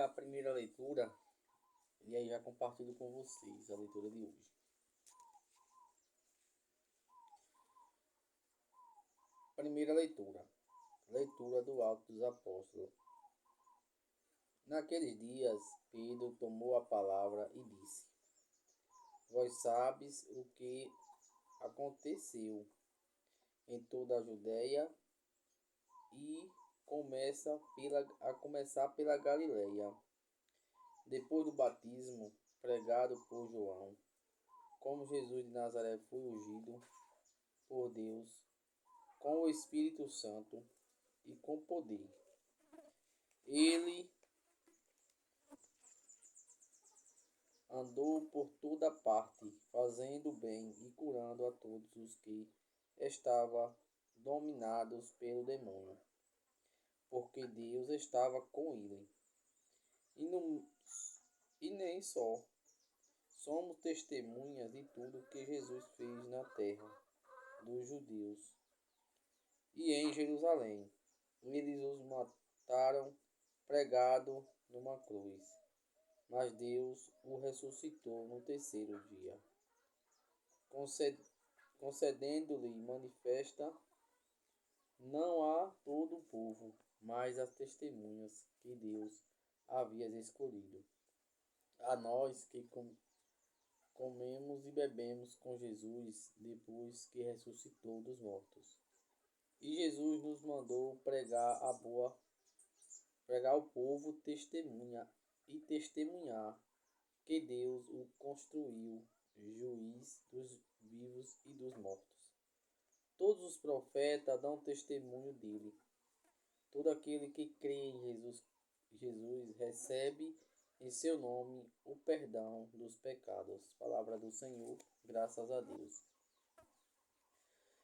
a primeira leitura e aí já compartilho com vocês a leitura de hoje. Primeira leitura. Leitura do Atos dos Apóstolos. Naqueles dias, Pedro tomou a palavra e disse: Vós sabes o que aconteceu em toda a Judéia e começar pela Galileia, depois do batismo pregado por João, como Jesus de Nazaré foi ungido por Deus com o Espírito Santo e com poder. Ele andou por toda parte, fazendo bem e curando a todos os que estavam dominados pelo demônio, porque Deus estava com ele. E nem só somos testemunhas de tudo que Jesus fez na terra dos judeus e em Jerusalém. Eles os mataram pregado numa cruz, mas Deus o ressuscitou no terceiro dia, concedendo-lhe manifesta não a todo o povo, mas às testemunhas que Deus havia escolhido. A nós que comemos e bebemos com Jesus depois que ressuscitou dos mortos. E Jesus nos mandou pregar ao povo testemunhar que Deus o construiu juiz dos vivos e dos mortos. Todos os profetas dão testemunho dele. Todo aquele que crê em Jesus recebe em seu nome o perdão dos pecados. Palavra do Senhor, graças a Deus.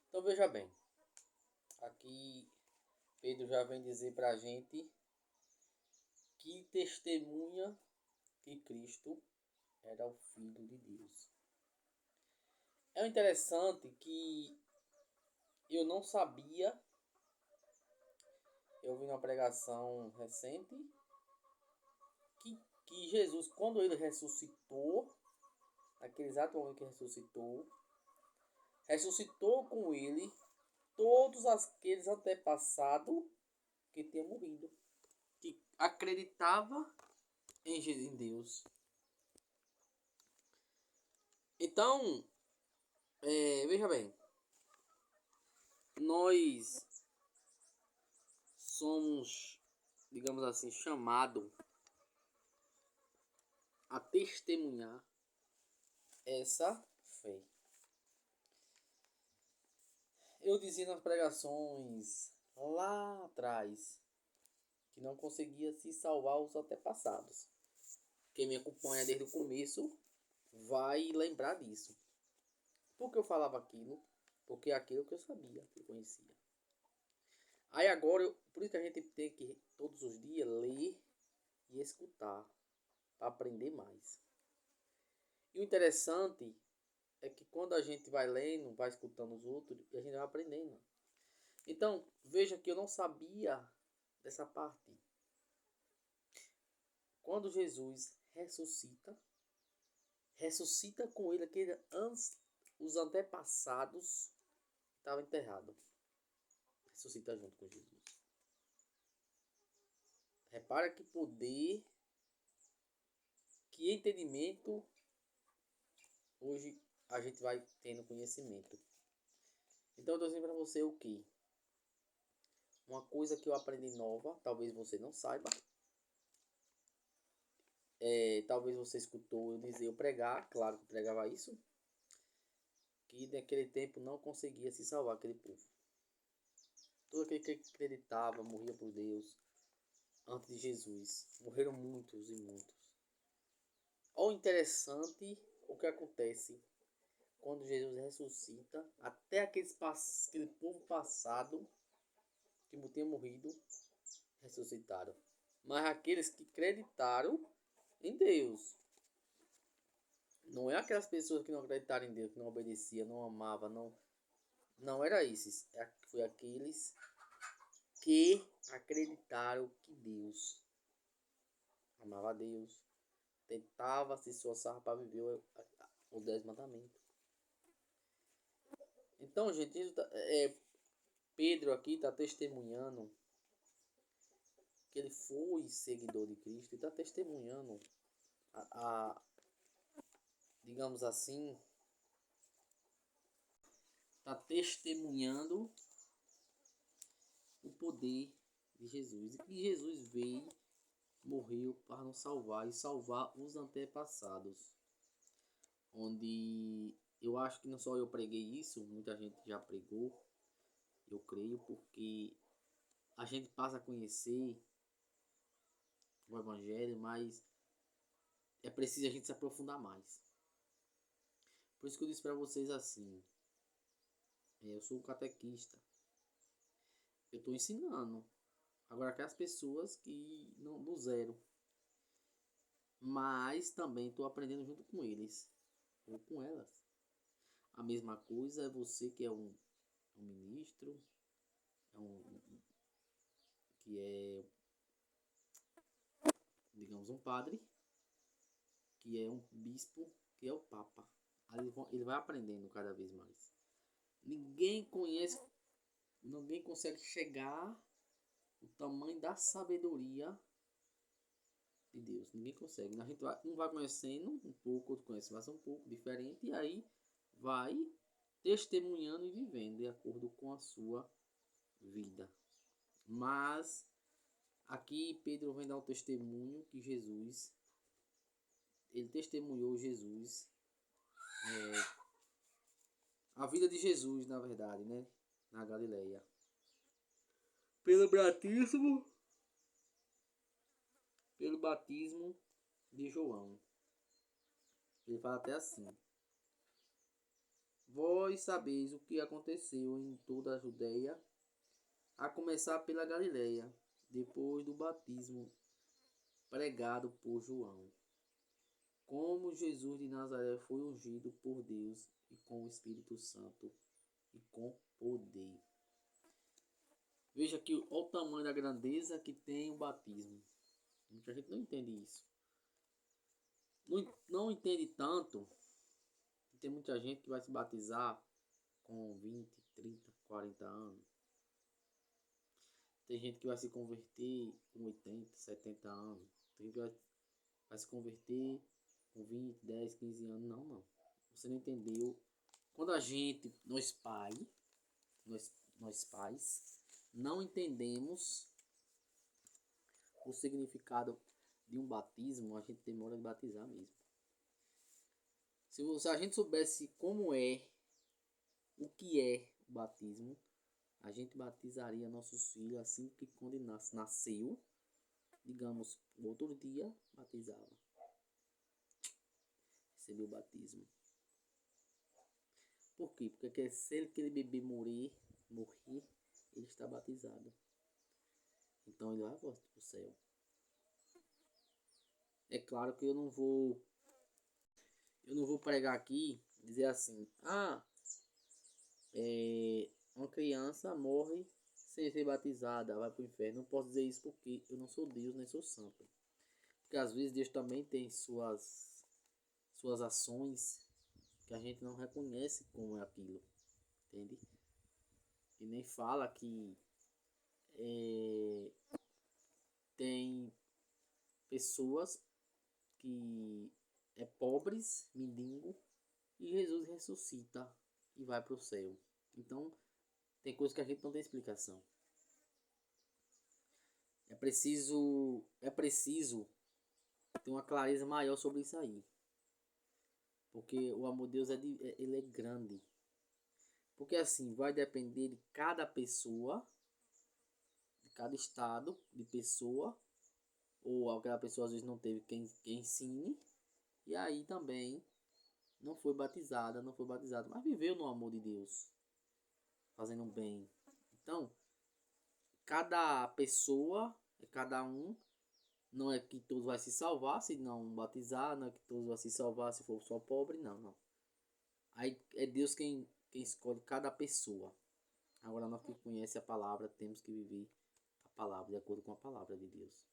Então veja bem, aqui Pedro já vem dizer para a gente que testemunha que Cristo era o Filho de Deus. É interessante que eu não sabia, eu vi uma pregação recente, que Jesus, quando ele ressuscitou, naquele exato momento que ressuscitou com ele todos aqueles antepassados que tinham morrido, que acreditava em Deus. Então, veja bem, nós somos, digamos assim, chamados a testemunhar essa fé. Eu dizia nas pregações lá atrás que não conseguia se salvar os antepassados. Quem me acompanha desde o começo vai lembrar disso. Por que eu falava aquilo? Porque é aquilo que eu sabia, que eu conhecia. Aí agora, por isso que a gente tem que todos os dias ler e escutar para aprender mais. E o interessante é que quando a gente vai lendo, vai escutando os outros, a gente vai aprendendo. Então, veja que eu não sabia dessa parte. Quando Jesus ressuscita com ele aquele os antepassados estavam enterrados. Ressuscita junto com Jesus. Repara que poder, que entendimento hoje a gente vai tendo conhecimento. Então eu estou dizendo para você o que? Uma coisa que eu aprendi nova, talvez você não saiba. Talvez você escutou eu dizer, eu pregar, claro que eu pregava isso, que naquele tempo não conseguia se salvar aquele povo. Todo aquele que acreditava, morria por Deus, antes de Jesus. Morreram muitos e muitos. Olha o interessante o que acontece quando Jesus ressuscita, até aquele povo passado que tinha morrido, ressuscitaram. Mas aqueles que acreditaram em Deus, não é aquelas pessoas que não acreditaram em Deus, que não obedeciam, não amavam, não era esses. Foi aqueles que acreditaram que Deus blasfemava a Deus, tentava se esforçar para viver os 10 mandamentos. Então, gente, Pedro aqui está testemunhando que ele foi seguidor de Cristo e está testemunhando digamos assim, está testemunhando o poder de Jesus. E que Jesus veio, morreu para nos salvar e salvar os antepassados. Onde eu acho que não só eu preguei isso, muita gente já pregou, eu creio, porque a gente passa a conhecer o Evangelho, mas é preciso a gente se aprofundar mais. Por isso que eu disse para vocês assim, eu sou um catequista, eu estou ensinando. Agora que as pessoas que não do zero, mas também estou aprendendo junto com eles ou com elas. A mesma coisa é você que é um ministro, que é, digamos, um padre, que é um bispo, que é o papa. Ele vai aprendendo cada vez mais. Ninguém consegue chegar o tamanho da sabedoria de Deus. Ninguém consegue. A gente um vai conhecendo um pouco, outro conhece mais um pouco, diferente, e aí vai testemunhando e vivendo de acordo com a sua vida. Mas aqui Pedro vem dar um testemunho que Jesus, ele testemunhou Jesus, a vida de Jesus, na verdade, né, na Galileia. Pelo batismo de João. Ele fala até assim: vós sabeis o que aconteceu em toda a Judeia, a começar pela Galileia, depois do batismo pregado por João. Como Jesus de Nazaré foi ungido por Deus e com o Espírito Santo e com poder. Veja aqui olha o tamanho da grandeza que tem o batismo. Muita gente não entende isso. Não entende tanto. Tem muita gente que vai se batizar com 20, 30, 40 anos. Tem gente que vai se converter com 80, 70 anos. Tem gente que vai se converter com 20, 10, 15 anos. Não. Você não entendeu. Quando a gente, nós pais, não entendemos o significado de um batismo, a gente demora de batizar mesmo. Se a gente soubesse como o que é o batismo, a gente batizaria nossos filhos assim que quando nasceu, digamos, no outro dia, batizava. Recebeu o batismo. Por quê? Porque se aquele bebê morrer, ele está batizado. Então ele vai para o céu. É claro que eu não vou pregar aqui dizer assim, uma criança morre sem ser batizada, vai para o inferno. Não posso dizer isso porque eu não sou Deus, nem sou santo. Porque às vezes Deus também tem suas ações que a gente não reconhece como é aquilo, entende? E nem fala que tem pessoas que pobres, mendigo, e Jesus ressuscita e vai para o céu. Então tem coisas que a gente não tem explicação. É preciso ter uma clareza maior sobre isso aí. Porque o amor de Deus ele é grande. Porque assim, vai depender de cada pessoa, de cada estado de pessoa, ou aquela pessoa às vezes não teve quem ensine, e aí também não foi batizada, mas viveu no amor de Deus, fazendo bem. Então, cada pessoa, cada um, não é que todos vai se salvar se não batizar, não é que todos vai se salvar se for só pobre, não. Aí é Deus quem escolhe cada pessoa. Agora nós que conhecemos a palavra, temos que viver a palavra de acordo com a palavra de Deus.